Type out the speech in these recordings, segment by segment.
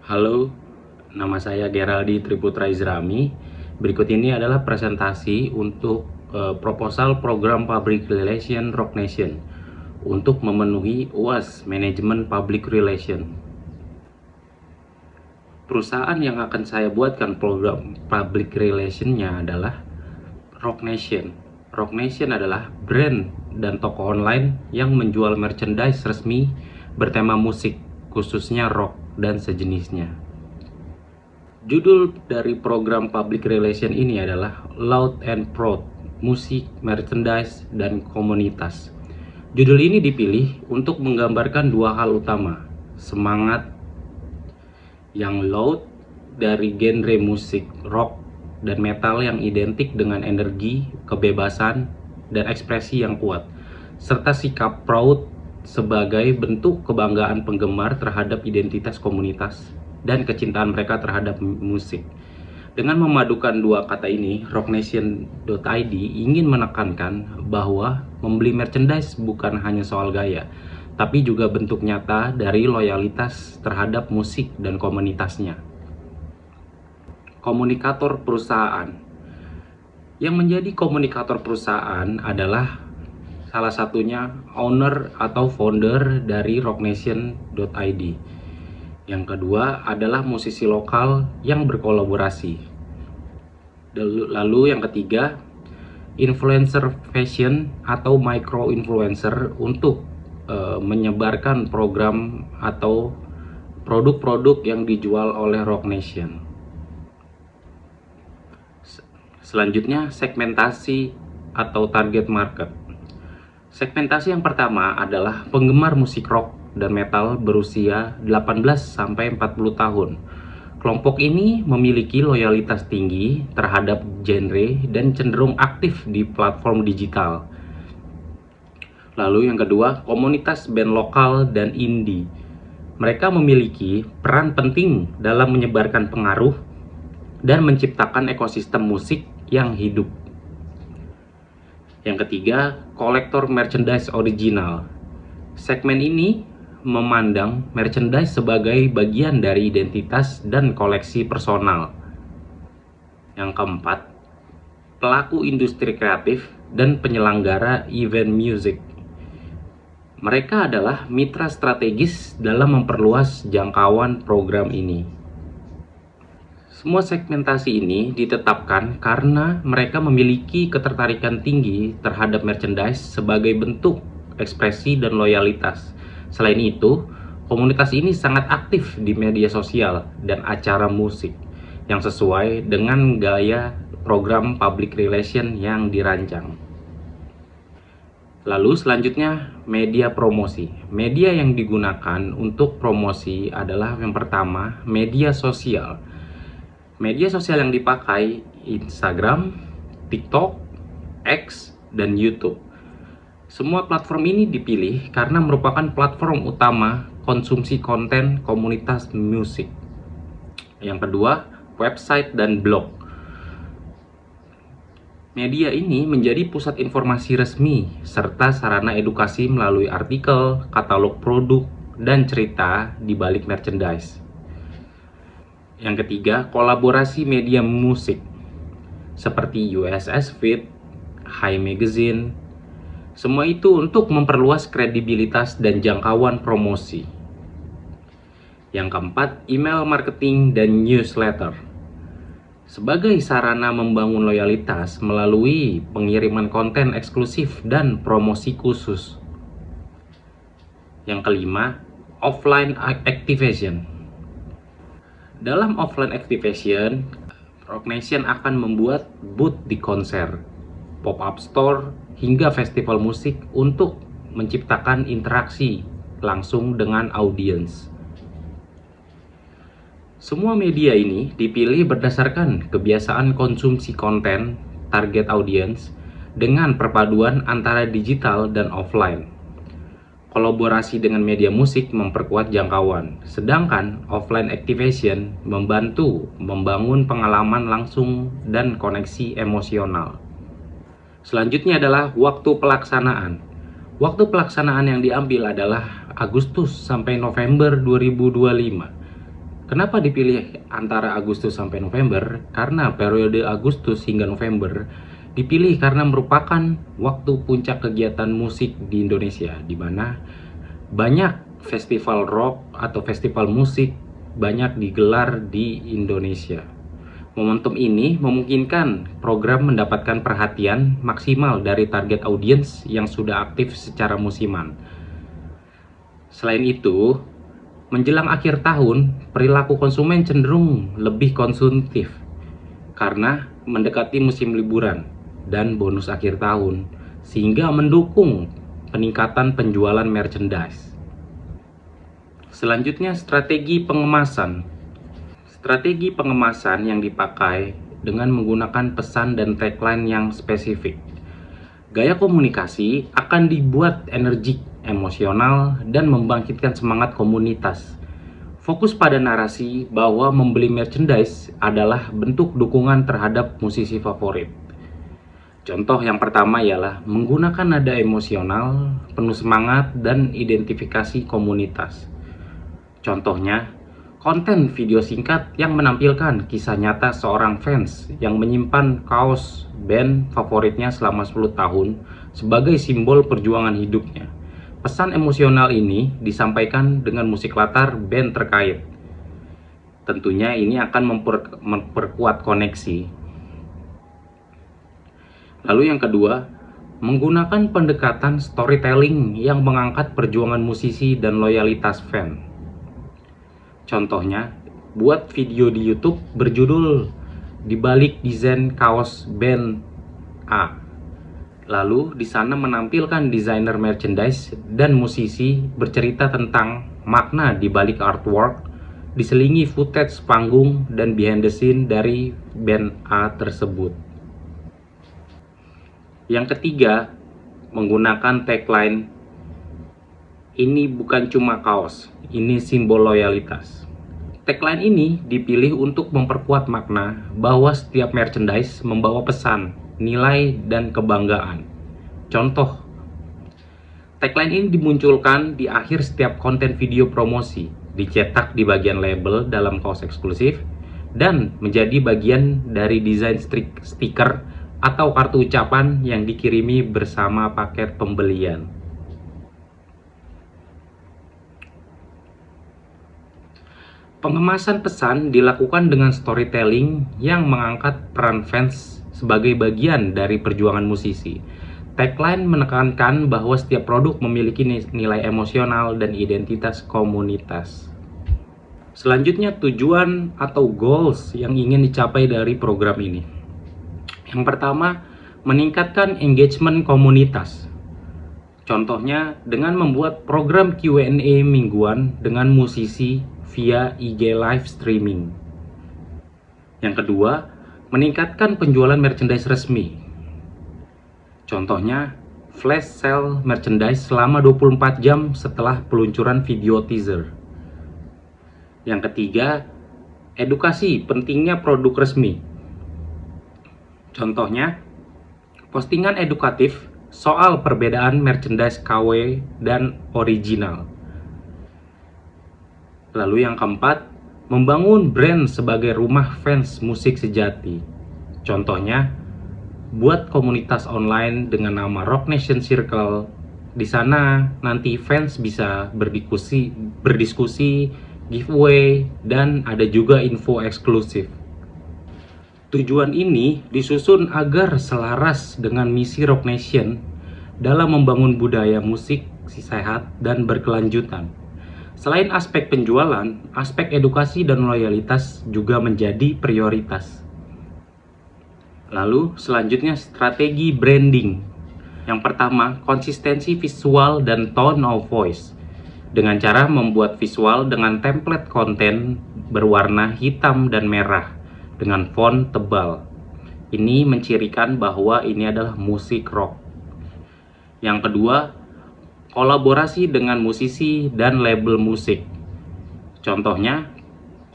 Halo, nama saya Geraldi Triputra Izrami. Berikut ini adalah presentasi untuk proposal program Public Relation Rock Nation untuk memenuhi UAS Manajemen Public Relation. Perusahaan yang akan saya buatkan program Public Relation-nya adalah Rock Nation. Rock Nation adalah brand dan toko online yang menjual merchandise resmi bertema musik, khususnya rock dan sejenisnya. Judul dari program Public Relation ini adalah Loud and Proud, Musik, Merchandise, dan Komunitas. Judul ini dipilih untuk menggambarkan dua hal utama, semangat yang loud dari genre musik rock dan metal yang identik dengan energi, kebebasan, dan ekspresi yang kuat, serta sikap proud sebagai bentuk kebanggaan penggemar terhadap identitas komunitas dan kecintaan mereka terhadap musik. Dengan memadukan dua kata ini, rocknation.id ingin menekankan bahwa membeli merchandise bukan hanya soal gaya, tapi juga bentuk nyata dari loyalitas terhadap musik dan komunitasnya. Komunikator perusahaan. Yang menjadi komunikator perusahaan adalah salah satunya owner atau founder dari rocknation.id. Yang kedua adalah musisi lokal yang berkolaborasi. Lalu yang ketiga, influencer fashion atau micro influencer untuk menyebarkan program atau produk-produk yang dijual oleh Rock Nation. Selanjutnya, segmentasi atau target market. Segmentasi yang pertama adalah penggemar musik rock dan metal berusia 18-40 tahun. Kelompok ini memiliki loyalitas tinggi terhadap genre dan cenderung aktif di platform digital. Lalu yang kedua, komunitas band lokal dan indie. Mereka memiliki peran penting dalam menyebarkan pengaruh dan menciptakan ekosistem musik yang hidup. Yang ketiga, kolektor merchandise original. Segmen ini memandang merchandise sebagai bagian dari identitas dan koleksi personal. Yang keempat, pelaku industri kreatif dan penyelenggara event music. Mereka adalah mitra strategis dalam memperluas jangkauan program ini. Semua segmentasi ini ditetapkan karena mereka memiliki ketertarikan tinggi terhadap merchandise sebagai bentuk ekspresi dan loyalitas. Selain itu, komunitas ini sangat aktif di media sosial dan acara musik yang sesuai dengan gaya program public relation yang dirancang. Lalu selanjutnya, media promosi. Media yang digunakan untuk promosi adalah yang pertama, media sosial. Media sosial yang dipakai Instagram, TikTok, X, dan YouTube. Semua platform ini dipilih karena merupakan platform utama konsumsi konten komunitas musik. Yang kedua, website dan blog. Media ini menjadi pusat informasi resmi serta sarana edukasi melalui artikel, katalog produk, dan cerita di balik merchandise. Yang ketiga, kolaborasi media musik seperti USS Fit, High Magazine. Semua itu untuk memperluas kredibilitas dan jangkauan promosi. Yang keempat, email marketing dan newsletter. Sebagai sarana membangun loyalitas melalui pengiriman konten eksklusif dan promosi khusus. Yang kelima, offline activation. Dalam offline activation, Rock Nation akan membuat booth di konser, pop-up store, hingga festival musik untuk menciptakan interaksi langsung dengan audiens. Semua media ini dipilih berdasarkan kebiasaan konsumsi konten target audiens dengan perpaduan antara digital dan offline. Kolaborasi dengan media musik memperkuat jangkauan, sedangkan offline activation membantu membangun pengalaman langsung dan koneksi emosional. Selanjutnya adalah waktu pelaksanaan. Waktu pelaksanaan yang diambil adalah Agustus sampai November 2025. Kenapa dipilih antara Agustus sampai November? Karena periode Agustus hingga November dipilih karena merupakan waktu puncak kegiatan musik di Indonesia, di mana banyak festival rock atau festival musik banyak digelar di Indonesia. Momentum ini memungkinkan program mendapatkan perhatian maksimal dari target audiens yang sudah aktif secara musiman. Selain itu, menjelang akhir tahun, perilaku konsumen cenderung lebih konsumtif karena mendekati musim liburan dan bonus akhir tahun, sehingga mendukung peningkatan penjualan merchandise. Selanjutnya, strategi pengemasan. Strategi pengemasan yang dipakai dengan menggunakan pesan dan tagline yang spesifik. Gaya komunikasi akan dibuat energik, emosional, dan membangkitkan semangat komunitas. Fokus pada narasi bahwa membeli merchandise adalah bentuk dukungan terhadap musisi favorit. Contoh yang pertama ialah menggunakan nada emosional, penuh semangat, dan identifikasi komunitas. Contohnya, konten video singkat yang menampilkan kisah nyata seorang fans yang menyimpan kaos band favoritnya selama 10 tahun sebagai simbol perjuangan hidupnya. Pesan emosional ini disampaikan dengan musik latar band terkait. Tentunya ini akan memperkuat koneksi. Lalu yang kedua, menggunakan pendekatan storytelling yang mengangkat perjuangan musisi dan loyalitas fan. Contohnya, buat video di YouTube berjudul "Di balik desain kaos band A". Lalu di sana menampilkan desainer merchandise dan musisi bercerita tentang makna di balik artwork, diselingi footage panggung dan behind the scene dari band A tersebut. Yang ketiga, menggunakan tagline "Ini bukan cuma kaos, ini simbol loyalitas". Tagline ini dipilih untuk memperkuat makna bahwa setiap merchandise membawa pesan, nilai, dan kebanggaan. Contoh, tagline ini dimunculkan di akhir setiap konten video promosi, dicetak di bagian label dalam kaos eksklusif, dan menjadi bagian dari desain stiker atau kartu ucapan yang dikirimi bersama paket pembelian. Pengemasan pesan dilakukan dengan storytelling yang mengangkat peran fans sebagai bagian dari perjuangan musisi. Tagline menekankan bahwa setiap produk memiliki nilai emosional dan identitas komunitas. Selanjutnya, tujuan atau goals yang ingin dicapai dari program ini. Yang pertama, meningkatkan engagement komunitas. Contohnya dengan membuat program Q&A mingguan dengan musisi via IG live streaming. Yang kedua, meningkatkan penjualan merchandise resmi. Contohnya, flash sale merchandise selama 24 jam setelah peluncuran video teaser. Yang ketiga, edukasi pentingnya produk resmi. Contohnya, postingan edukatif soal perbedaan merchandise KW dan original. Lalu yang keempat, membangun brand sebagai rumah fans musik sejati. Contohnya, buat komunitas online dengan nama Rock Nation Circle. Di sana nanti fans bisa berdiskusi, giveaway, dan ada juga info eksklusif. Tujuan ini disusun agar selaras dengan misi Rock Nation dalam membangun budaya musik sehat dan berkelanjutan. Selain aspek penjualan, aspek edukasi dan loyalitas juga menjadi prioritas. Lalu selanjutnya strategi branding. Yang pertama, konsistensi visual dan tone of voice. Dengan cara membuat visual dengan template konten berwarna hitam dan merah dengan font tebal. Ini mencirikan bahwa ini adalah musik rock. Yang kedua, kolaborasi dengan musisi dan label musik. Contohnya,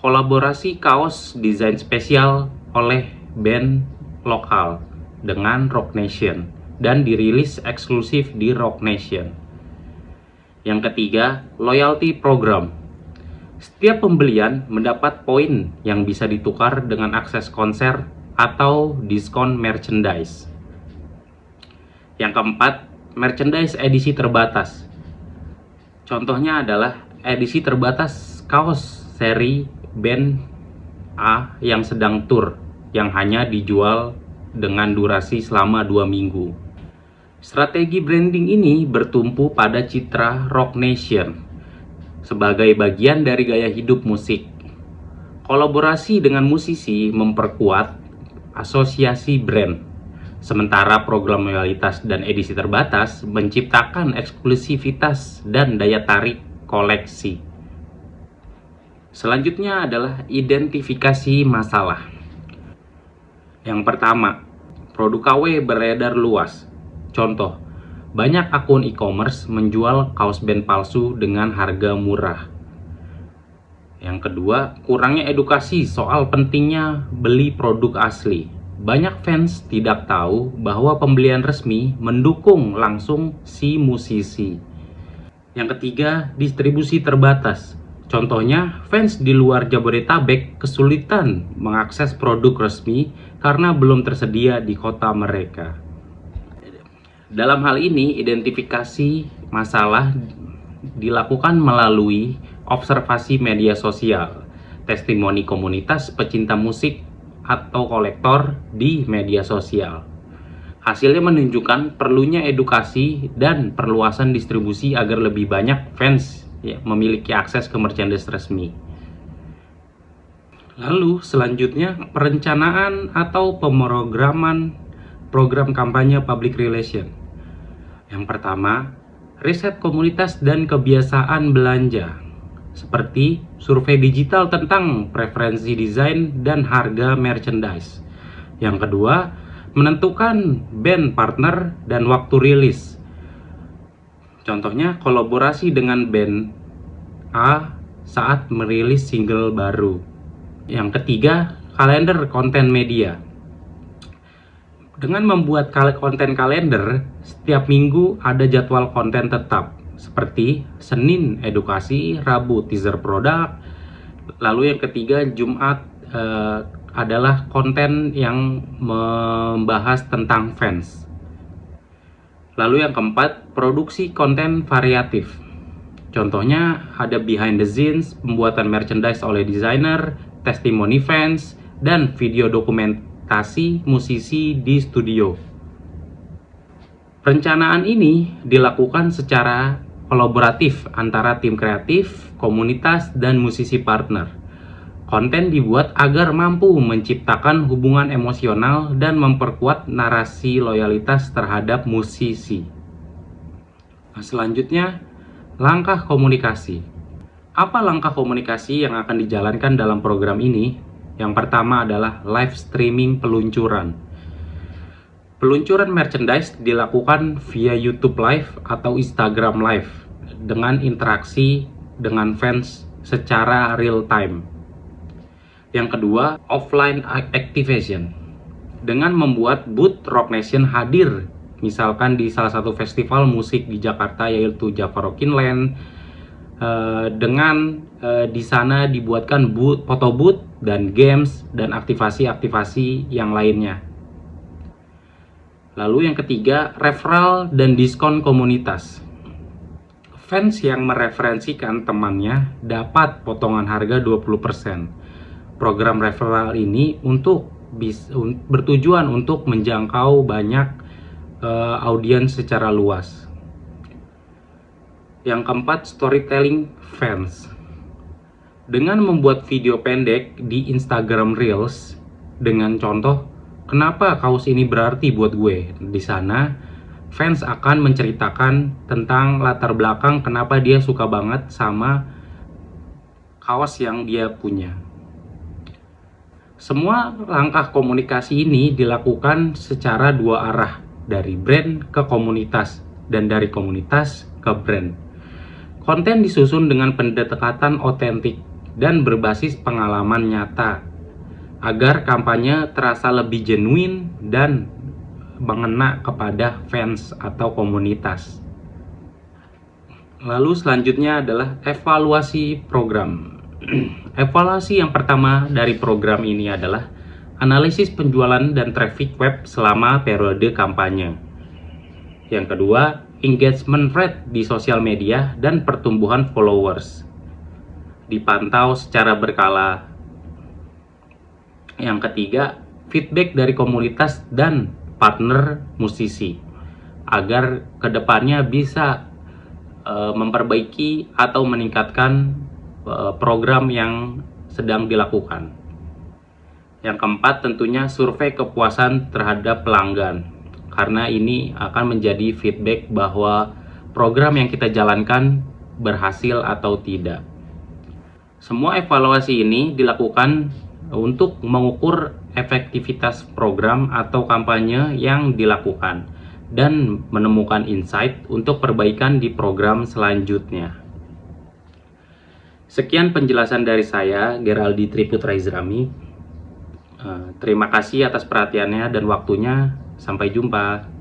kolaborasi kaos desain spesial oleh band lokal dengan Rock Nation dan dirilis eksklusif di Rock Nation. Yang ketiga, loyalty program. Setiap pembelian mendapat poin yang bisa ditukar dengan akses konser atau diskon merchandise. Yang keempat, merchandise edisi terbatas. Contohnya adalah edisi terbatas kaos seri band A yang sedang tur, yang hanya dijual dengan durasi selama 2 minggu. Strategi branding ini bertumpu pada citra Rock Nation sebagai bagian dari gaya hidup musik. Kolaborasi dengan musisi memperkuat asosiasi brand, sementara program loyalitas dan edisi terbatas menciptakan eksklusivitas dan daya tarik koleksi. Selanjutnya adalah identifikasi masalah. Yang pertama, produk KW beredar luas. Contoh, banyak akun e-commerce menjual kaos band palsu dengan harga murah. Yang kedua, kurangnya edukasi soal pentingnya beli produk asli. Banyak fans tidak tahu bahwa pembelian resmi mendukung langsung si musisi. Yang ketiga, distribusi terbatas. Contohnya, fans di luar Jabodetabek kesulitan mengakses produk resmi karena belum tersedia di kota mereka. Dalam hal ini, identifikasi masalah dilakukan melalui observasi media sosial, testimoni komunitas pecinta musik atau kolektor di media sosial. Hasilnya menunjukkan perlunya edukasi dan perluasan distribusi agar lebih banyak fans memiliki akses ke merchandise resmi. Lalu selanjutnya, perencanaan atau pemrograman program kampanye public relation. Yang pertama, riset komunitas dan kebiasaan belanja, seperti survei digital tentang preferensi desain dan harga merchandise. Yang kedua, menentukan band partner dan waktu rilis. Contohnya, kolaborasi dengan band A saat merilis single baru. Yang ketiga, kalender konten media. Dengan membuat konten kalender, setiap minggu ada jadwal konten tetap, seperti Senin edukasi, Rabu teaser produk, lalu yang ketiga Jumat adalah konten yang membahas tentang fans. Lalu yang keempat, produksi konten variatif. Contohnya ada behind the scenes, pembuatan merchandise oleh desainer, testimoni fans, dan video dokumentasi musisi di studio. Perencanaan ini dilakukan secara kolaboratif antara tim kreatif, komunitas, dan musisi partner. Konten dibuat agar mampu menciptakan hubungan emosional dan memperkuat narasi loyalitas terhadap musisi. Selanjutnya, langkah komunikasi. Apa langkah komunikasi yang akan dijalankan dalam program ini? Yang pertama adalah live streaming peluncuran. Peluncuran merchandise dilakukan via YouTube Live atau Instagram Live dengan interaksi dengan fans secara real time. Yang kedua, offline activation. Dengan membuat booth Rock Nation hadir, misalkan di salah satu festival musik di Jakarta yaitu Java Rockin Land. Di sana dibuatkan foto booth dan games dan aktivasi-aktivasi yang lainnya. Lalu yang ketiga, referral dan diskon komunitas. Fans yang mereferensikan temannya dapat potongan harga 20%. Program referral ini bertujuan untuk menjangkau banyak audiens secara luas. Yang keempat, storytelling fans. Dengan membuat video pendek di Instagram Reels dengan contoh, kenapa kaos ini berarti buat gue? Di sana, fans akan menceritakan tentang latar belakang kenapa dia suka banget sama kaos yang dia punya. Semua langkah komunikasi ini dilakukan secara dua arah, dari brand ke komunitas dan dari komunitas ke brand. Konten disusun dengan pendekatan otentik dan berbasis pengalaman nyata agar kampanye terasa lebih genuine dan mengena kepada fans atau komunitas. Lalu selanjutnya adalah evaluasi program. Evaluasi yang pertama dari program ini adalah analisis penjualan dan traffic web selama periode kampanye. Yang kedua, engagement rate di sosial media dan pertumbuhan followers dipantau secara berkala. Yang ketiga, feedback dari komunitas dan partner musisi agar kedepannya bisa memperbaiki atau meningkatkan program yang sedang dilakukan. Yang keempat, tentunya survei kepuasan terhadap pelanggan, karena ini akan menjadi feedback bahwa program yang kita jalankan berhasil atau tidak. Semua evaluasi ini dilakukan untuk mengukur efektivitas program atau kampanye yang dilakukan dan menemukan insight untuk perbaikan di program selanjutnya. Sekian penjelasan dari saya, Geraldi Triputra Izrami. Terima kasih atas perhatiannya dan waktunya. Sampai jumpa.